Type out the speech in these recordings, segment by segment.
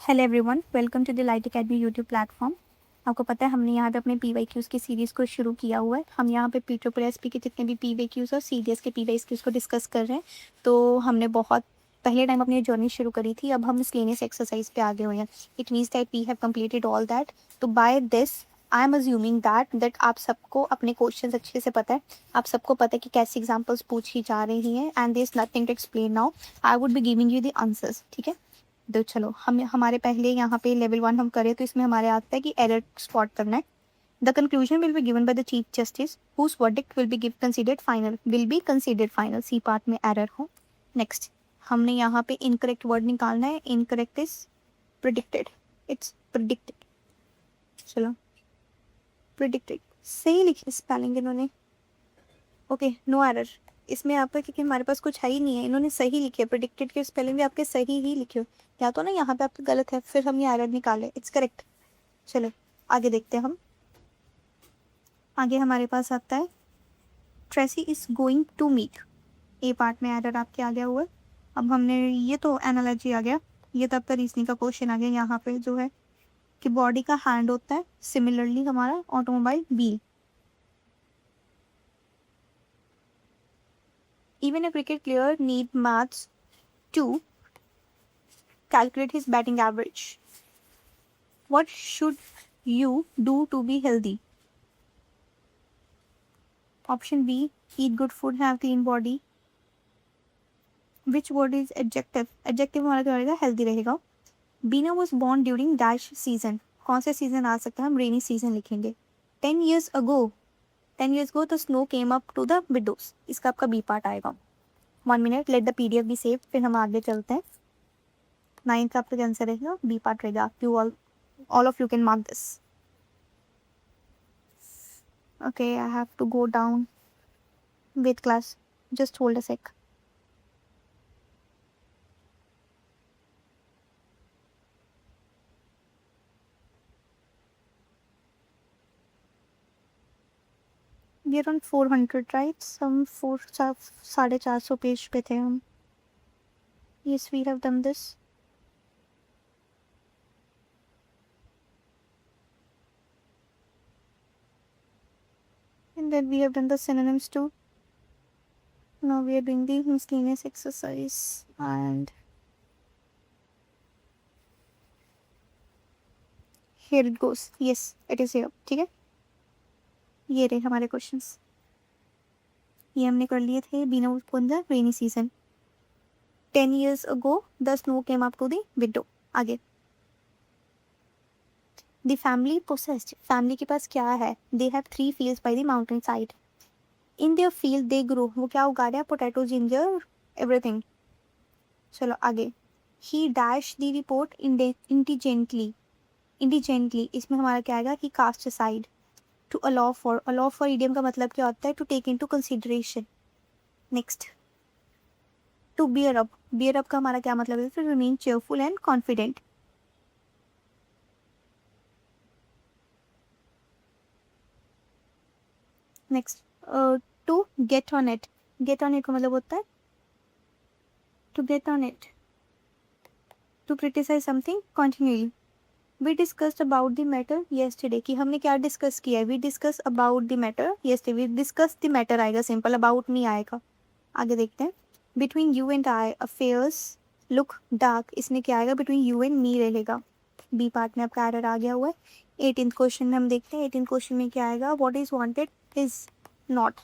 Hello everyone, welcome to the light academy YouTube platform. आपको पता है हमने यहाँ पे अपने PYQs की सीरीज़ को शुरू किया हुआ है। हम यहाँ पे PSSP के जितने भी PYQs और CDS के PYQs को डिस्कस कर रहे हैं। तो हमने बहुत पहले टाइम अपनी जर्नी शुरू करी थी, अब हम मिसलेनियस एक्सरसाइज पे आगे हुए हैं। It means that we have completed all that. तो by this I am assuming that आप सबको अपने क्वेश्चंस अच्छे से पता है। आप सबको पता है कि कैसी एग्जाम्पल्स पूछी जा रही हैं and there is nothing to explain now. I would be giving you the answers, ठीक है। तो चलो हम हमारे पहले यहाँ पे लेवल 1 हम करें तो इसमें हमारे आता है कि एरर स्पॉट करना है। The conclusion will be given by the chief justice whose verdict will be give considered final will be considered final. C part में एरर हो। नेक्स्ट हमने यहाँ पे इनकरेक्ट वर्ड निकालना है। Incorrect is predicted, it's predicted. चलो predicted सही लिखी स्पेलिंग इन्होंने। ओके नो एरर इसमें आपका, क्योंकि हमारे पास कुछ है ही नहीं है। इन्होंने सही लिखे, प्रेडिक्टेड के स्पेलिंग भी आपके सही ही लिखे हो। या तो ना यहाँ पे आपका गलत है, फिर हम ये एरर निकाले। It's correct. चलो आगे देखते हैं हम। आगे हमारे पास आता है Tracy is going to meet. A part में एरर आपके आ गया हुआ है। अब हमने ये तो एनालॉजी आ गया, ये तो आपका रीजनिंग का क्वेश्चन आ गया। यहाँ पे जो है कि बॉडी का हैंड होता है, सिमिलरली हमारा automobile wheel. Even a cricket player need maths to calculate his batting average. What should you do to be healthy? Option B, eat good food, have clean body. Which word is adjective? Adjective हमारा क्या रहेगा? healthy रहेगा। Bina was born during dash season. कौन सा season आ सकता है? हम rainy season लिखेंगे। 10 years ago, 10 years ago the snow came up to the windows. इसका आपका बी पार्ट आएगा। 1 minute, let the PDF be saved। फिर हम आगे चलते हैं। 9th का आपका आंसर रहेगा बी पार्ट रहेगा। You all of you can mark this. Okay, I have to go down. Wait class, just hold a sec. We are on 400, right? Some 450 page पे थे हम। Yes, we have done this. And then we have done the synonyms too. Now we are doing the miscellaneous exercise and here it goes. Yes, it is here. ठीक है, ये रहे हमारे questions. ये हमने कर लिए थे। Beena in the rainy season. 10 years ago the snow came up to the window। आगे द फैमिली पोसेस्ड। फैमिली के पास क्या है? They have 3 fields by the mountain side. In their field they grow. वो क्या उगा रहे हैं? Potato, ginger, everything. चलो आगे। He dash the report indignantly. Indignantly इसमें हमारा क्या आएगा कि cast aside. To allow for idiom का मतलब क्या होता है? To take into consideration. Next to bear up. Bear up का हमारा क्या मतलब है? To remain cheerful and confident. Next to get on it. Get on it का मतलब होता है to get on it. To criticise something continuously. We discussed about the matter yesterday. कि हमने क्या डिस्कस किया है? We discuss about the matter yesterday. We discuss the matter आएगा, सिंपल। अबाउट नहीं आएगा। आगे देखते हैं। Between you and I affairs look dark. इसमें क्या आएगा? बिटवीन यू एंड मी रहेगा। बी पार्ट में आपका एरर आ गया हुआ है। 18th क्वेश्चन में हम देखते हैं। 18th क्वेश्चन में क्या आएगा? What is wanted is not.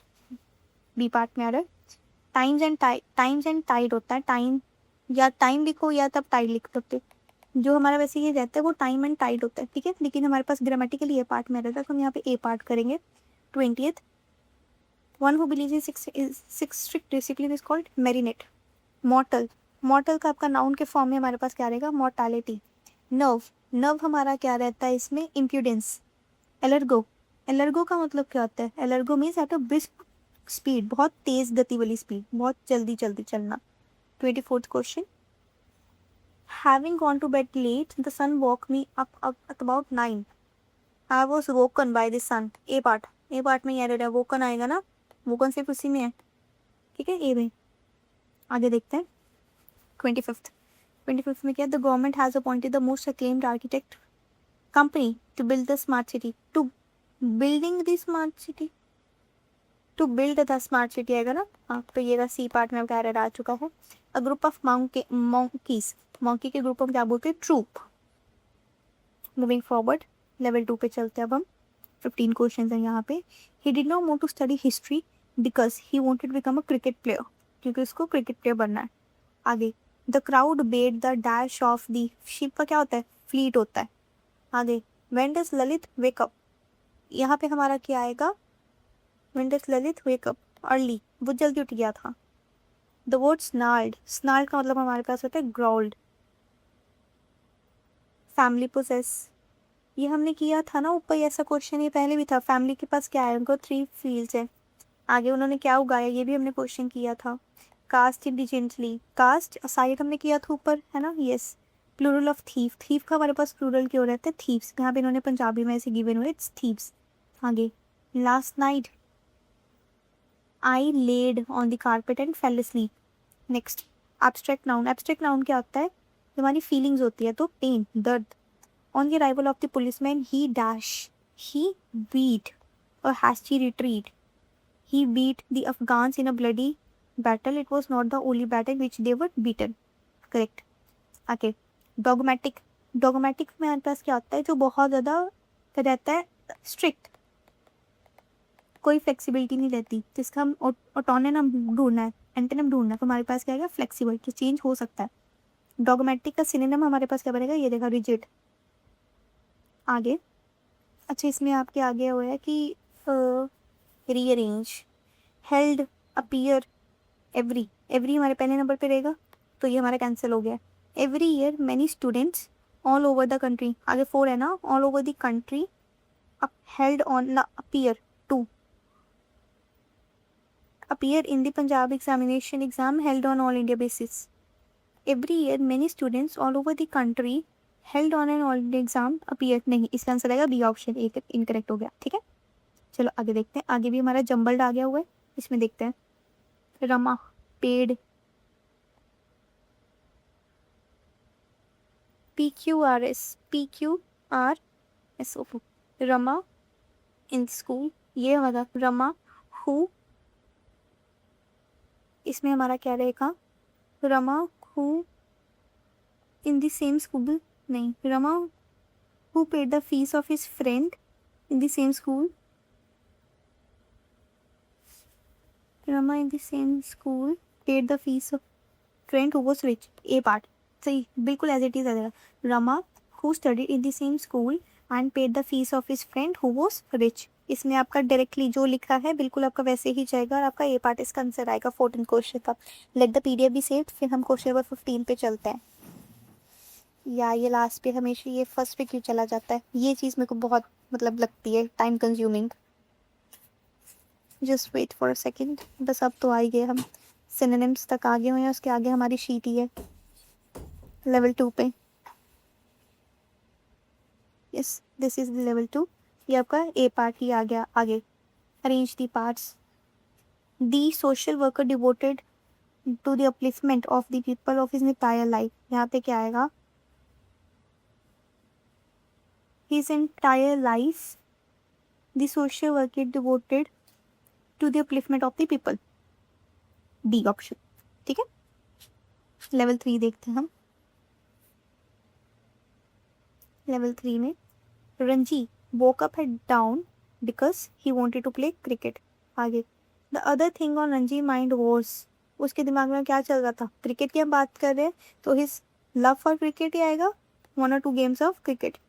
B part में एरर। टाइम्स एंड टाइड होता है। टाइम या टाइम लिखो या तब टाइड लिख सकते। जो हमारा वैसे ये रहता है वो टाइम एंड टाइड होता है, ठीक है। लेकिन हमारे पास ग्रामेटिकली ए पार्ट में रहता है, तो हम यहाँ पे ए पार्ट करेंगे। 20th, one who believes in six strict discipline is called marinate. मॉर्टल, मॉर्टल का आपका नाउन के फॉर्म में हमारे पास क्या रहेगा? मॉर्टालिटी। नर्व, नर्व हमारा क्या रहता है इसमें? इम्प्यूडेंस। एलर्गो, एलर्गो का मतलब क्या होता है? Allegro means at a brisk speed, बहुत तेज गति वाली स्पीड, बहुत जल्दी जल्दी चलना। 24th question. Having gone to bed late, the sun woke me up at about 9. I was woken by the sun. A part, A part में ये एरर है। वोकन आएगा ना, वोकन सिर्फ उसी में है, ठीक है। ए में आगे देखते हैं। 25th, 25th में क्या, the government has appointed the most acclaimed architect company to build the smart city, to building the smart city, to build the smart city आएगा ना। हाँ, तो ये रहा सी पार्ट में अब एरर आ चुका है। A group of monkeys, monkey के ग्रुप को क्या बोलते हैं, ट्रूप। मूविंग फॉरवर्ड लेवल 2 पे चलते हैं अब हम। 15 क्वेश्चन हैं यहाँ पे। He did not want to study history because he wanted to become a cricket player, क्योंकि उसको क्रिकेट प्लेयर बनना है। आगे, the crowd bet the dash of the ship का क्या होता है, फ्लीट होता है। आगे, when does Lalit wake up, यहाँ पे हमारा क्या आएगा, when does Lalit wake up, early, वो जल्दी उठ गया था। द वर्ड स्नार्ल्ड, स्नार्ल्ड का मतलब हमारे पास होता है ग्राउल्ड। फैमिली पोसेस, ये हमने किया था ना ऊपर, ऐसा क्वेश्चन ये पहले भी था। फैमिली के पास क्या है, उनको 3 फील्ड्स है। आगे उन्होंने क्या उगाया, ये भी हमने क्वेश्चन किया था। कास्ट इंडिजेंटली, कास्ट असाइड हमने किया था ऊपर, है ना, yes. Plural of thief, thief का हमारे पास प्लूरल क्यों रहता है, थीव्स, यहाँ पे इन्होंने पंजाबी में ऐसे गिवन हुए, इट्स थीव्स। आगे, last night I laid on the carpet and fail asleep। Next, abstract noun, abstract noun क्या होता है, हमारी फीलिंग्स होती है, तो पेन, दर्द। On the arrival of the policeman he dash, he beat और hasty retreat, he beat the Afghans in a bloody battle, it was not the only battle which they were beaten, correct। आगे, dogmatic, dogmatic में हमारे पास क्या होता है, जो बहुत ज़्यादा रहता है स्ट्रिक्ट, कोई फ्लेक्सिबिलिटी नहीं रहती, जिसका हम ऑटोनम ढूंढना है, एंटोनिम ढूंढना है, तो हमारे पास क्या आएगा, फ्लेक्सिबल, कि चेंज हो सकता है। डॉगमेटिक का सिनोनिम हमारे पास क्या बनेगा, ये देखा, रिजिड। आगे, अच्छा इसमें आपके आगे हुआ है कि rearrange, held, appear, every, every हमारे पहले नंबर पे रहेगा, तो ये हमारा कैंसिल हो गया। Every year many students all over the country, आगे 4 है ना, all over the country held on the appear to, appear in the Punjab examination exam held on all India basis. Every year many students all over the country held on an all India exam appear, नहीं, इसका answer आएगा B option, एक incorrect हो गया, ठीक है। चलो आगे देखते हैं, आगे भी हमारा जंबल्ड आ गया हुआ है, इसमें देखते हैं। Rama, paid, PQRS, Rama in school, ये हमारा रमा हु, इसमें हमारा क्या रहेगा, Rama who in the same school, नहीं, Rama who paid the fees of his friend in the same school, Rama in the same school paid the fees of friend who was rich, a part सही, बिल्कुल as it is आ जाएगा। Rama who studied in the same school and paid the fees of his friend who was rich, इसमें आपका directly जो लिखा है बिल्कुल आपका वैसे ही जाएगा, और आपका ए पार्ट इसका आंसर आएगा 14 क्वेश्चन का। Late the PDF be saved, फिर हम क्वेश्चन नंबर 15 पे चलते हैं। या ये लास्ट पे हमेशा ये फर्स्ट पे क्यों चला जाता है, ये चीज़ मेरे को बहुत मतलब लगती है time consuming. Just wait for a second, बस अब तो आ ही गए हम, सिनोनिम्स तक आगे हुए हैं, उसके आगे हमारी शीट ही है लेवल 2 पे। यस, दिस इज लेवल 2, ये आपका ए पार्ट ही आ गया। आगे, arrange the parts, the social worker devoted to the upliftment of the people of his entire life, यहाँ पे क्या आएगा, his entire life the social work it devoted to the upliftment of the people, D option, ठीक है। Level 3 देखते हैं हम। Level 3 में Ranji woke up head down because he wanted to play cricket। आगे, the other thing on Ranji mind was, उसके दिमाग में क्या चल रहा था, क्रिकेट की हम बात कर रहे हैं, तो his love for cricket ही आएगा, 1 or 2 games of cricket।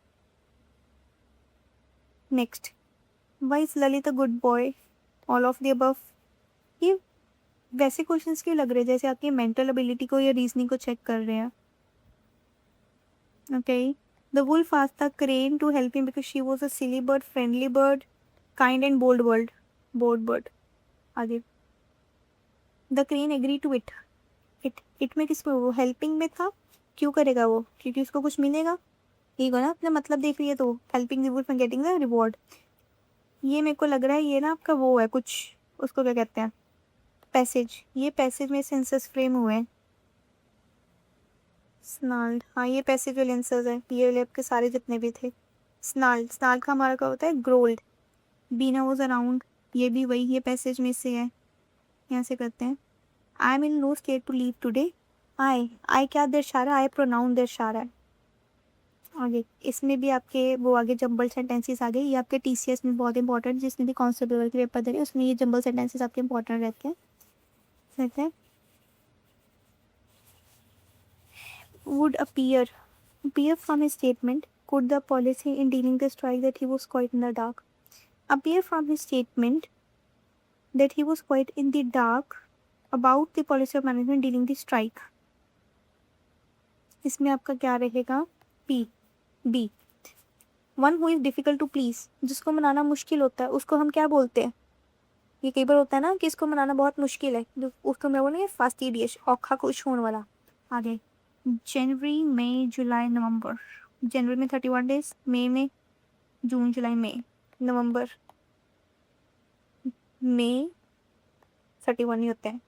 Next, why is Lalit a good boy, all of the above, ये वैसे क्वेश्चंस क्यों लग रहे हैं जैसे आपकी मेंटल एबिलिटी को या रीजनिंग को चेक कर रहे हैं। Okay, the wolf asked the crane to help him because she was a silly bird, friendly bird, kind and bold bird. आगे, the crane agree to it, it में किस में, वो हेल्पिंग में था, क्यों करेगा वो, क्योंकि उसको कुछ मिलेगा, ठीक है ना, अपना मतलब देख रही है तो helping the wolf and getting the reward. ये मेरे को लग रहा है ये ना आपका वो है कुछ, उसको क्या कहते हैं, पैसेज, ये पैसेज में सेंसेस फ्रेम हुए हैं, स्नाल्ड, हाँ ये पैसेज वाले आंसर्स हैं, ये वाले आपके सारे जितने भी थे। स्नाल्ड, स्नाल्ड का हमारा क्या होता है, ग्रोल्ड। बीना वॉज अराउंड, ये भी वही ये पैसेज में से है, यहाँ से करते हैं। I am in no state to leave today. I क्या दर्शा रहा है, आई प्रोनाउन दर्शा रहा है। आगे इसमें भी आपके वो आगे जंबल सेंटेंसेस आ गए, ये आपके टीसीएस में बहुत इंपॉर्टेंट, जिसने भी कांस्टेबल के पेपर दे रहे हैं उसमें ये जंबल सेंटेंसेस आपके इंपॉर्टेंट रहते हैं। रहते हैं would appear from his statement, could the policy in dealing the strike that he was quite in the dark. Appear from his statement that he was quite in the dark about the policy of management dealing the strike. इसमें आपका क्या रहेगा, B. One who is difficult to please, जिसको मनाना मुश्किल होता है उसको हम क्या बोलते हैं, ये कई बार होता है ना कि इसको मनाना बहुत मुश्किल है, उसको मैं बोलेंगे फास्टिडियस, औखा खुश होने वाला। आगे जनवरी, मई, जुलाई, नवंबर। जनवरी में 31 डेज, मई में, जून, जुलाई, मई, नवंबर में 31 ही होते हैं,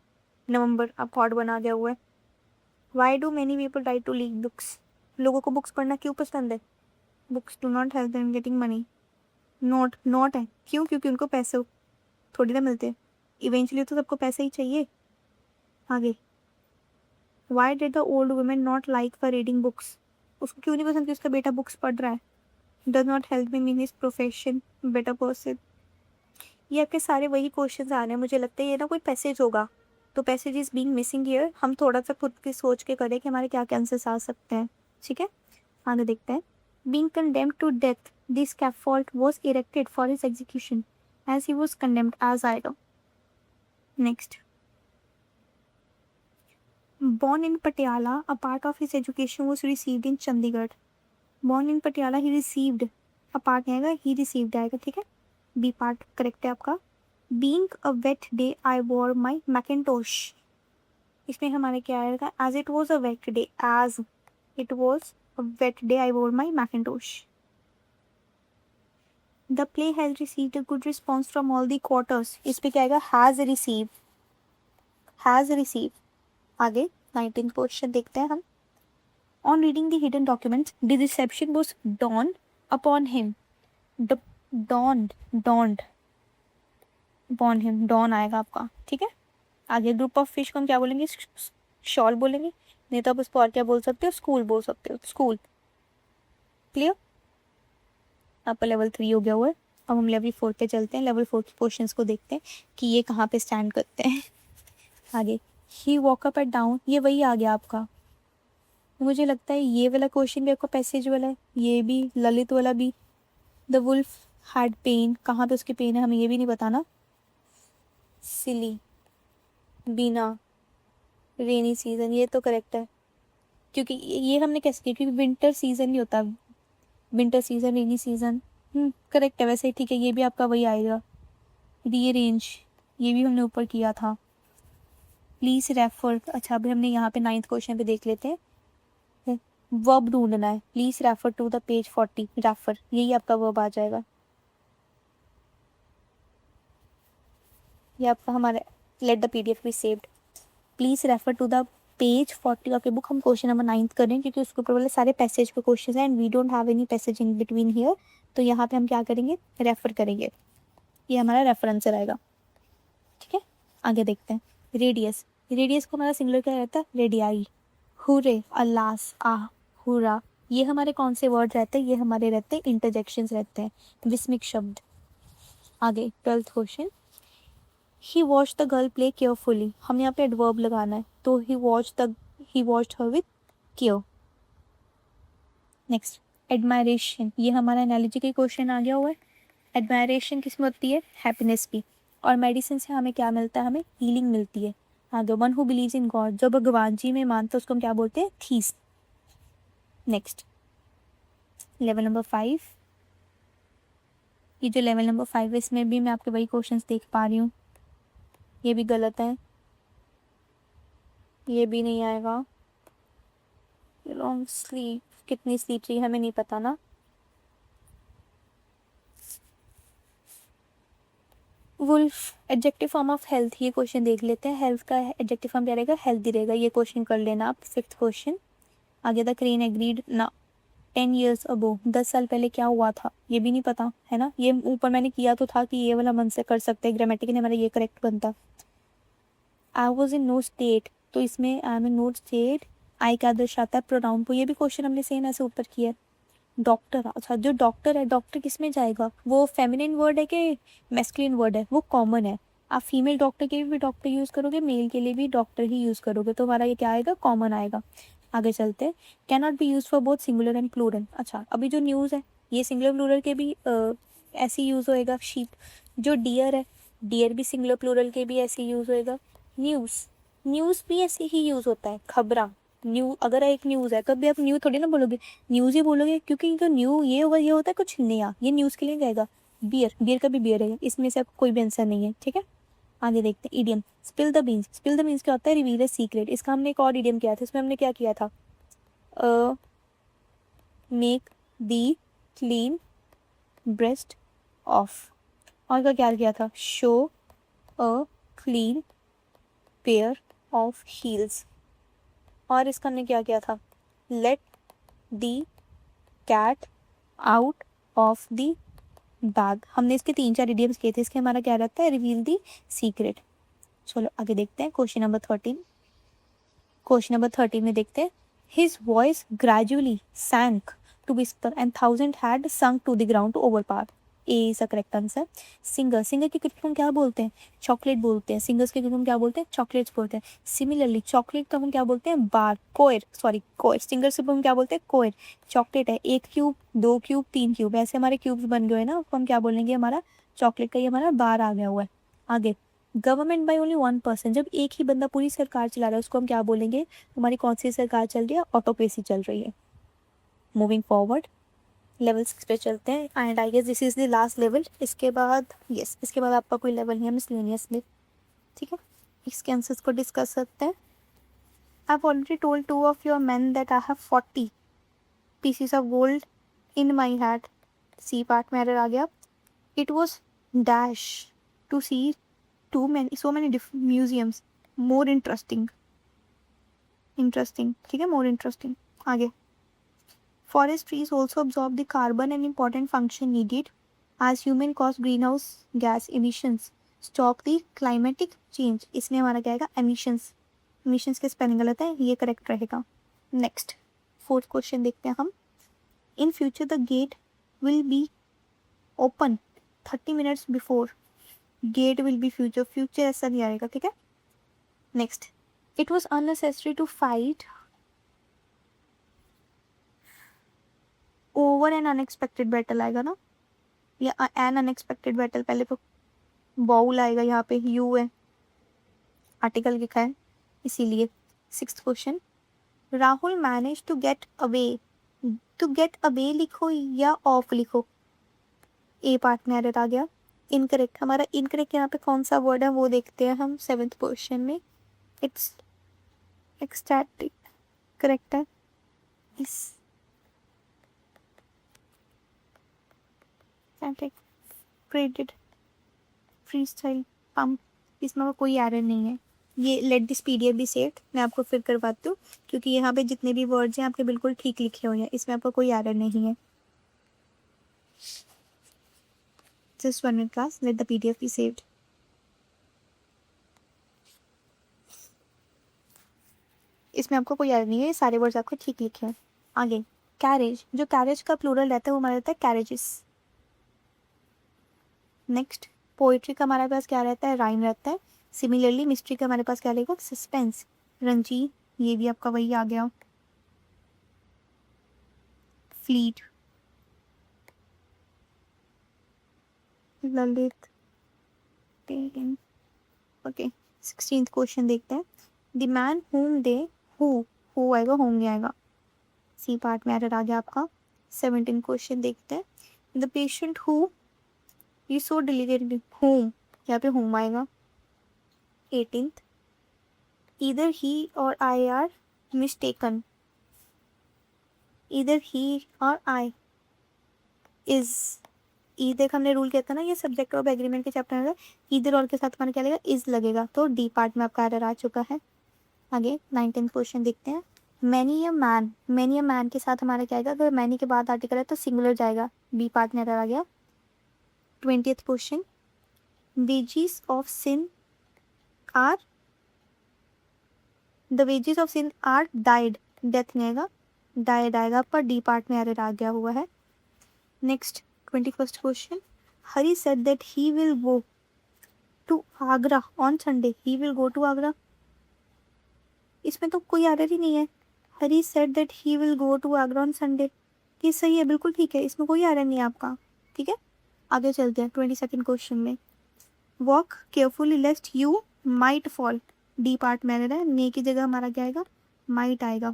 नवंबर अब हॉट बना गया हुआ है। Why do many people try to like books, लोगों को बुक्स पढ़ना क्यों पसंद है, books do not help them getting money. Not है क्यों, क्योंकि उनको पैसे थोड़ी ना मिलते, इवेंचुअली तो सबको पैसे ही चाहिए। आगे why did the old women not like for reading books, उसको क्यों नहीं पसंद कि उसका बेटा बुक्स पढ़ रहा है। Does not help him in his profession, better person. ये आपके सारे वही क्वेश्चन आ रहे हैं, मुझे लगता है ये ना कोई पैसेज होगा, तो passage is being missing here. हम थोड़ा सा खुद की सोच के करें कि हमारे क्या क्या आंसर्स आ सकते हैं, ठीक है। आगे देखते हैं। Being condemned to death, this scaffold was erected for his execution as he was condemned as idol. Next. Born in Patiala, a part of his education was received in Chandigarh. Born in Patiala, he received. A part आएगा, he received आएगा, ठीक है। B part correct है आपका। Being a wet day, I wore my Macintosh. इसमें हमारे क्या आएगा, as it was a wet day, as it was a wet day, I wore my Macintosh. The play has received a good response from all the quarters. इस पे क्या आएगा, has received, has received। आगे 19th question देखते हैं हम। On reading the hidden documents, the deception was dawned upon him. dawned upon him, dawn आएगा आपका, ठीक है। आगे ग्रुप ऑफ फिश को हम क्या बोलेंगे, शॉल बोलेंगे, नहीं तो आप उसको और क्या बोल सकते हो, स्कूल बोल सकते हो, स्कूल। क्लियर, आपका लेवल 3 हो गया हुआ है। अब हम लेवल 4 पे चलते हैं, लेवल 4 के क्वेश्चंस को देखते हैं कि ये कहाँ पे स्टैंड करते हैं। आगे ही वॉक अप एंड डाउन, ये वही आ गया आपका, मुझे लगता है ये वाला क्वेश्चन भी आपका पैसेज वाला है, ये भी, ललित वाला भी। द वुल्फ हैड पेन, कहाँ पे उसकी पेन है हमें ये भी नहीं बताना। सिली, बीना, रेनी सीजन, ये तो करेक्ट है, क्योंकि ये हमने कैसे किया, क्योंकि विंटर सीजन नहीं होता, winter season, rainy season, correct है वैसे ही, ठीक है। ये भी आपका वही आएगा। रीअरेंज, ये भी हमने ऊपर किया था। प्लीज रेफर, अच्छा अभी हमने यहाँ पे 9th क्वेश्चन पे देख लेते हैं। वर्ब ढूंढना है, please refer to the page 40, refer, यही आपका वर्ब आ जाएगा। ये आपका हमारा let the PDF be saved, please refer to the page 40 of your book. हम क्वेश्चन नंबर 9 करें क्योंकि उसके ऊपर वाले सारे पैसेज पे क्वेश्चन हैं and we don't have any passage in between here, तो यहाँ पे हम क्या करेंगे, रेफर करेंगे, ये हमारा रेफर आंसर आएगा, ठीक है। आगे देखते हैं। रेडियस, रेडियस को हमारा सिंगुलर क्या रहता है, रेडियाई। हुरे, अलास, आह, हुरा, ये हमारे कौन से वर्ड रहते हैं, ये हमारे रहते हैं इंटरजेक्शंस रहते हैं, विस्मिक शब्द। आगे 12th question. He watch the girl play carefully, हमने यहाँ पे एडवर्ब लगाना है, तो he watched her with care. Next admiration, ये हमारा एनालॉजी का क्वेश्चन आ गया हुआ है। एडमायरेशन किसमें होती है, हैप्पीनेस भी, और मेडिसिन से हमें क्या मिलता है, हमें हीलिंग मिलती है। आगे one who believes in God, जो भगवान जी में मानता है उसको हम क्या बोलते हैं, थीस। नेक्स्ट लेवल नंबर 5, ये जो लेवल नंबर 5 है इसमें भी मैं आपके वही क्वेश्चंस देख पा रही हूँ, ये भी गलत है, ये भी नहीं आएगा। लॉन्ग स्लीप, कितनी स्लीप चाहिए हमें नहीं पता ना। Wolf adjective form of health, ये क्वेश्चन देख लेते हैं। हेल्थ का एडजेक्टिव फॉर्म क्या रहेगा, हेल्दी रहेगा, ये क्वेश्चन कर लेना आप। 5th question. आगे द क्रेन एग्रीड ना 10 years ago, 10 साल पहले क्या हुआ था ये भी नहीं पता है ना। ये ऊपर मैंने किया तो था कि ये वाला मन से कर सकते हैं, ग्रामेटिकली हमारा ये करेक्ट बनता। I was in no state, तो इसमें I am in no state I का दर्शाता है प्रोनाउन को, ये भी क्वेश्चन हमने सेम ऐसे ऊपर किया है। डॉक्टर, अच्छा जो डॉक्टर है, डॉक्टर किस में जाएगा, वो फेमिनिन वर्ड है कि मैस्कुलिन वर्ड है, वो कॉमन है। आप फीमेल डॉक्टर के लिए भी डॉक्टर यूज़ करोगे, मेल के लिए भी डॉक्टर ही यूज़ करोगे, तो हमारा ये क्या आएगा, कॉमन आएगा। आगे चलते हैं। Can not be use for both singular and plural. अच्छा अभी जो न्यूज़ है ये सिंगुलर प्लूरल के भी ऐसे यूज़ होएगा। शीप, जो डियर है, डियर भी सिंगुलर प्लूरल के भी ऐसे यूज़ होएगा। न्यूज़, न्यूज़ भी ऐसे ही यूज़ होता है। खबरा, न्यू, अगर एक न्यूज़ है, कभी आप न्यू थोड़ी ना बोलोगे, न्यूज़ ही बोलोगे, क्योंकि जो न्यू ये होगा, ये होता है कुछ नया, ये न्यूज़ के लिए जाएगा। बियर, बियर का भी बियर है, इसमें से आपको कोई भी आंसर नहीं है, ठीक है। आगे देखते हैं idiom. Spill the beans, spill the beans क्या होता है, रिवील अ सीक्रेट। इसका हमने एक और इडियम किया था, इसमें हमने क्या किया था, make the clean breast of, और का क्या किया था, show a clean pair of heels, और इसका हमने क्या किया था, let the cat out of the bag. हमने इसके 3-4 इडियम्स किए थे, इसके हमारा क्या रहता है, रिवील दी सीक्रेट। चलो आगे देखते हैं क्वेश्चन नंबर 13। क्वेश्चन नंबर 13 में देखते हैं, his voice gradually sank to whisper and thousand had sunk to the ground to overpower. A is the correct answer. Singer, singer की किट को हम क्या बोलते हैं, चॉकलेट बोलते हैं। सिंगर्स के किट को हम क्या बोलते हैं, चॉकलेट्स बोलते हैं। सिमिलरली चॉकलेट को हम क्या बोलते हैं, बार, कोयर, सॉरी कोयर। सिंगर्स को हम क्या बोलते हैं, कोयर। चॉकलेट है 1 क्यूब, 2 क्यूब, 3 क्यूब, ऐसे हमारे क्यूब्स बन गए ना, तो हम क्या बोलेंगे, हमारा चॉकलेट का ये हमारा बार आ गया हुआ है। आगे, गवर्नमेंट बाय ओनली 1%, जब एक ही बंदा पूरी सरकार चला रहा है उसको हम क्या बोलेंगे, हमारी कौन सी सरकार चल रही है, ऑटोक्रेसी चल रही है। मूविंग फॉरवर्ड, लेवल 6 पे चलते हैं and I guess this is the last level. इसके बाद यस, इसके बाद आपका कोई लेवल नहीं है मिसलेनियस में, ठीक है। इसके आंसर्स को डिस्कस करते हैं। I have already told 2 of your man that I have 40 pieces of gold in my hat. C part में एरर आ गया। It was dash to see so many different museums, more interesting, ठीक है, more interesting। आगे, forest trees also absorb the carbon, an important function needed as human cause greenhouse gas emissions, stop the climatic change। इसमें हमारा क्या आएगा, emissions, emissions के spelling गलत है, ये करेक्ट रहेगा। नेक्स्ट 4th क्वेश्चन देखते हैं हम। In future the gate will be open 30 minutes before, gate will be future, future ऐसा नहीं आएगा, ठीक है। Next, it was unnecessary to fight over an unexpected battle आएगा ना, या एन अनएक्सपेक्टेड बैटल, पहले तो बाउल आएगा, यहाँ पे यू है, आर्टिकल लिखा है इसीलिए। 6th question, Rahul manage to get away, to get away लिखो या ऑफ लिखो, ए पार्ट में एरर आ गया। इनकरेक्ट, हमारा इनकरेक्ट यहाँ पे कौन सा वर्ड है वो देखते हैं हम 7th क्वेश्चन में। इट्स एक्सटैटिक, करेक्ट है। इस क्रेडिट फ्री स्टाइल पम्प, इसमें कोई एरर नहीं है। ये let this PDF be saved, मैं आपको फिर करवाती हूँ, क्योंकि यहाँ पे जितने भी वर्ड्स हैं आपके बिल्कुल ठीक लिखे हुए हैं, इसमें आपको कोई एरर नहीं है। Just 1 minute class, let the PDF be saved। इसमें आपको कोई एरर नहीं है, ये सारे वर्ड्स आपको ठीक लिखे हैं। आगे, कैरेज, जो कैरेज का प्लूरल रहता है वो हमारा रहता है कैरेजेस। नेक्स्ट, पोइट्री का हमारे पास क्या रहता है, राइम रहता है। सिमिलरली मिस्ट्री का हमारे पास क्या रहेगा, सस्पेंस। रंजीत, ये भी आपका वही आ गया। Fleet, Lalit, okay. 16th question देखते हैं। The man home they, who आएगा, होम नहीं आएगा, सी पार्ट में एरर आ गया आपका। 17th क्वेश्चन देखते हैं। The patient who you so deleted, home, यहाँ पे होम आएगा। 18th, ईदर ही और आई आर मिस्टेकन, ईदर ही और आई इज, ईदर हमने रूल किया था ना, ये सब्जेक्ट ऑफ एग्रीमेंट के चैप्टर में, ईदर और के साथ हमारा क्या लगेगा, इज लगेगा, तो डी पार्ट में आपका एरर आ चुका है। आगे 19th क्वेश्चन देखते हैं। मैनी अ मैन के साथ हमारा क्या आएगा, अगर मैनी के बाद आर्टिकल है तो सिंगुलर जाएगा, बी पार्ट में एरर आ गया। 20th question, wages of sin are, the wages of sin are died, death नहीं आएगा, डाइड आएगा, पर डी पार्ट में एरर आ गया हुआ है। Next 21st question, Hari said that he will go to Agra on Sunday, he will go to Agra, इसमें तो कोई एरर ही नहीं है। Hari said that he will go to Agra on Sunday, ये सही है, बिल्कुल ठीक है, इसमें कोई एरर नहीं है आपका। ठीक है, आगे चलते हैं 22nd क्वेश्चन में। Walk carefully लेस्ट you might fall, D part में एरर है, ने की जगह हमारा क्या आएगा, माइट आएगा।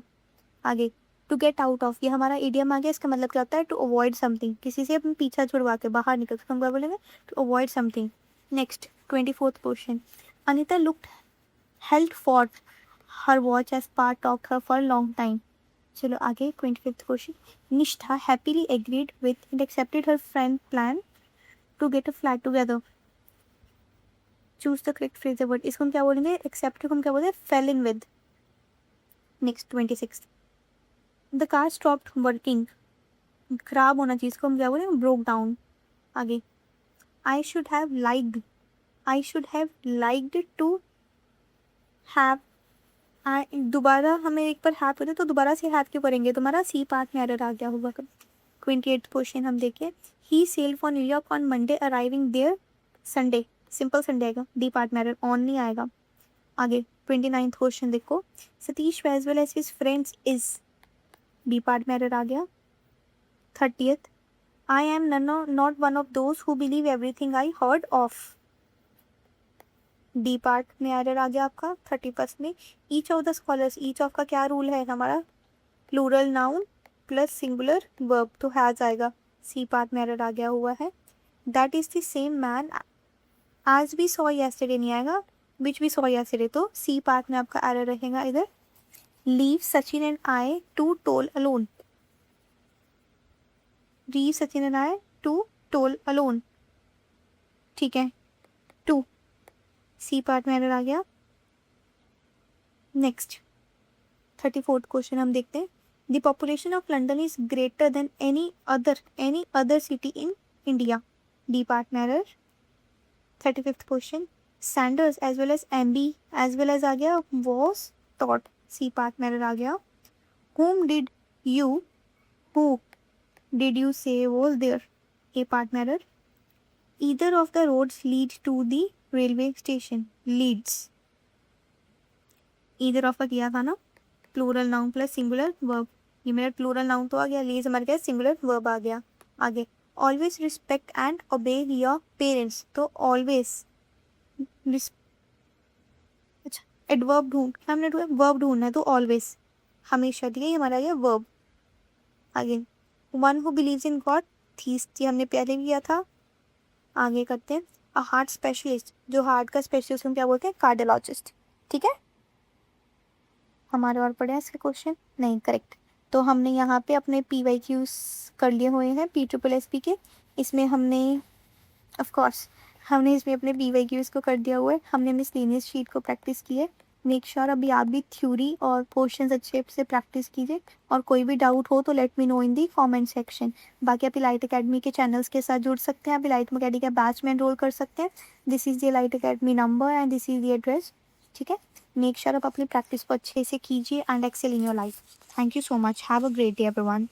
आगे टू गेट आउट ऑफ, ये हमारा इडियम आ गया, इसका मतलब क्या होता है, टू अवॉइड समथिंग, किसी से अपने पीछा छुड़वा के बाहर निकल के हम क्या बोलेंगे, to avoid something. Next 24th question, Anita looked held for her watch as part of her for long time. चलो आगे 25th question, Nishtha happily agreed with and accepted her friend plan to get a flat together, choose the correct phrase word, इसको हम क्या बोलेंगे, accept को हम क्या बोलेंगे, fell in with. Next 26, the car stopped working, खराब होना चीज को हम क्या बोलेंगे, ब्रोक डाउन। आगे I should have liked, I should have liked to have, दोबारा हमें एक बार हैव करते तो दोबारा से हैव क्यों करेंगे, तुम्हारा सी पार्ट में एरर आ गया होगा। 28th क्वेश्चन हम देखिए, he sail for New York on Monday arriving there Sunday, simple Sunday आएगा, डी पार्ट में एरर, ऑन नहीं आएगा। आगे 29th क्वेश्चन देखो, Satish as well as his friends is, B part में एरर आ गया। 30th, I am not one of those who believe everything I heard of, D part में एरर आ गया आपका। 31st में, each of the scholars, each of का क्या रूल है हमारा, plural noun plus singular verb, तो हैज आएगा, सी पार्ट में एरर आ गया हुआ है। That is the same man आज भी सॉ यस्टरडे नहीं आएगा, विच भी सॉ यस्टरडे, तो सी पार्ट में आपका एरर रहेगा इधर। Leave Sachin and I to toil alone, leave Sachin and I to toil alone, ठीक है, टू, सी पार्ट में एरर आ गया। नेक्स्ट 34th क्वेश्चन हम देखते हैं, the population of London is greater than any other city in India, D part में error. 35th question, Sanders as well as Amby as well as आ गया, was taught, C part में error आ गया। whom did you who did you say was there, A part में error. either of the roads lead to the railway station, leads, either of का किया था ना, plural noun plus singular verb, ये मेरा प्लूरल नाउन तो आ गया, lease हमारे क्या सिंगुलर वर्ब आ गया। आगे ऑलवेज रिस्पेक्ट एंड ओबे योर पेरेंट्स, तो ऑलवेज, अच्छा एडवर्ब ढूंढ, क्या हमने ढूंढा, वर्ब ढूंढना है, तो ऑलवेज हमेशा, ठीक है, ये हमारा गया वर्ब। आगे one who believes in God, these, ये हमने पहले भी किया था। आगे करते हैं, अ हार्ट स्पेशलिस्ट, जो हार्ट का स्पेशलिस्ट हम क्या बोलते हैं, कार्डियोलॉजिस्ट, ठीक है। हमारे और पढ़े हैं इसके क्वेश्चन, नहीं करेक्ट, तो हमने यहाँ पे अपने PYQs कर लिए हुए हैं PSSSB के, इसमें हमने ऑफ कोर्स हमने इसमें अपने PYQs को कर दिया हुआ है, हमने मिसलेनियस शीट को प्रैक्टिस की है। मेक श्योर अभी आप भी थ्योरी और क्वेश्चंस अच्छे से प्रैक्टिस कीजिए, और कोई भी डाउट हो तो लेट मी नो इन दी कमेंट सेक्शन। बाकी आप इलाइट अकेडमी के चैनल्स के साथ जुड़ सकते हैं, आप इलाइट अकेडमी का बैच में एनरोल कर सकते हैं। This is the elite academy number and this is the address, ठीक है। मेक श्योर आप अपनी प्रैक्टिस को अच्छे से कीजिए and excel in your life. Thank you so much, have a great day everyone.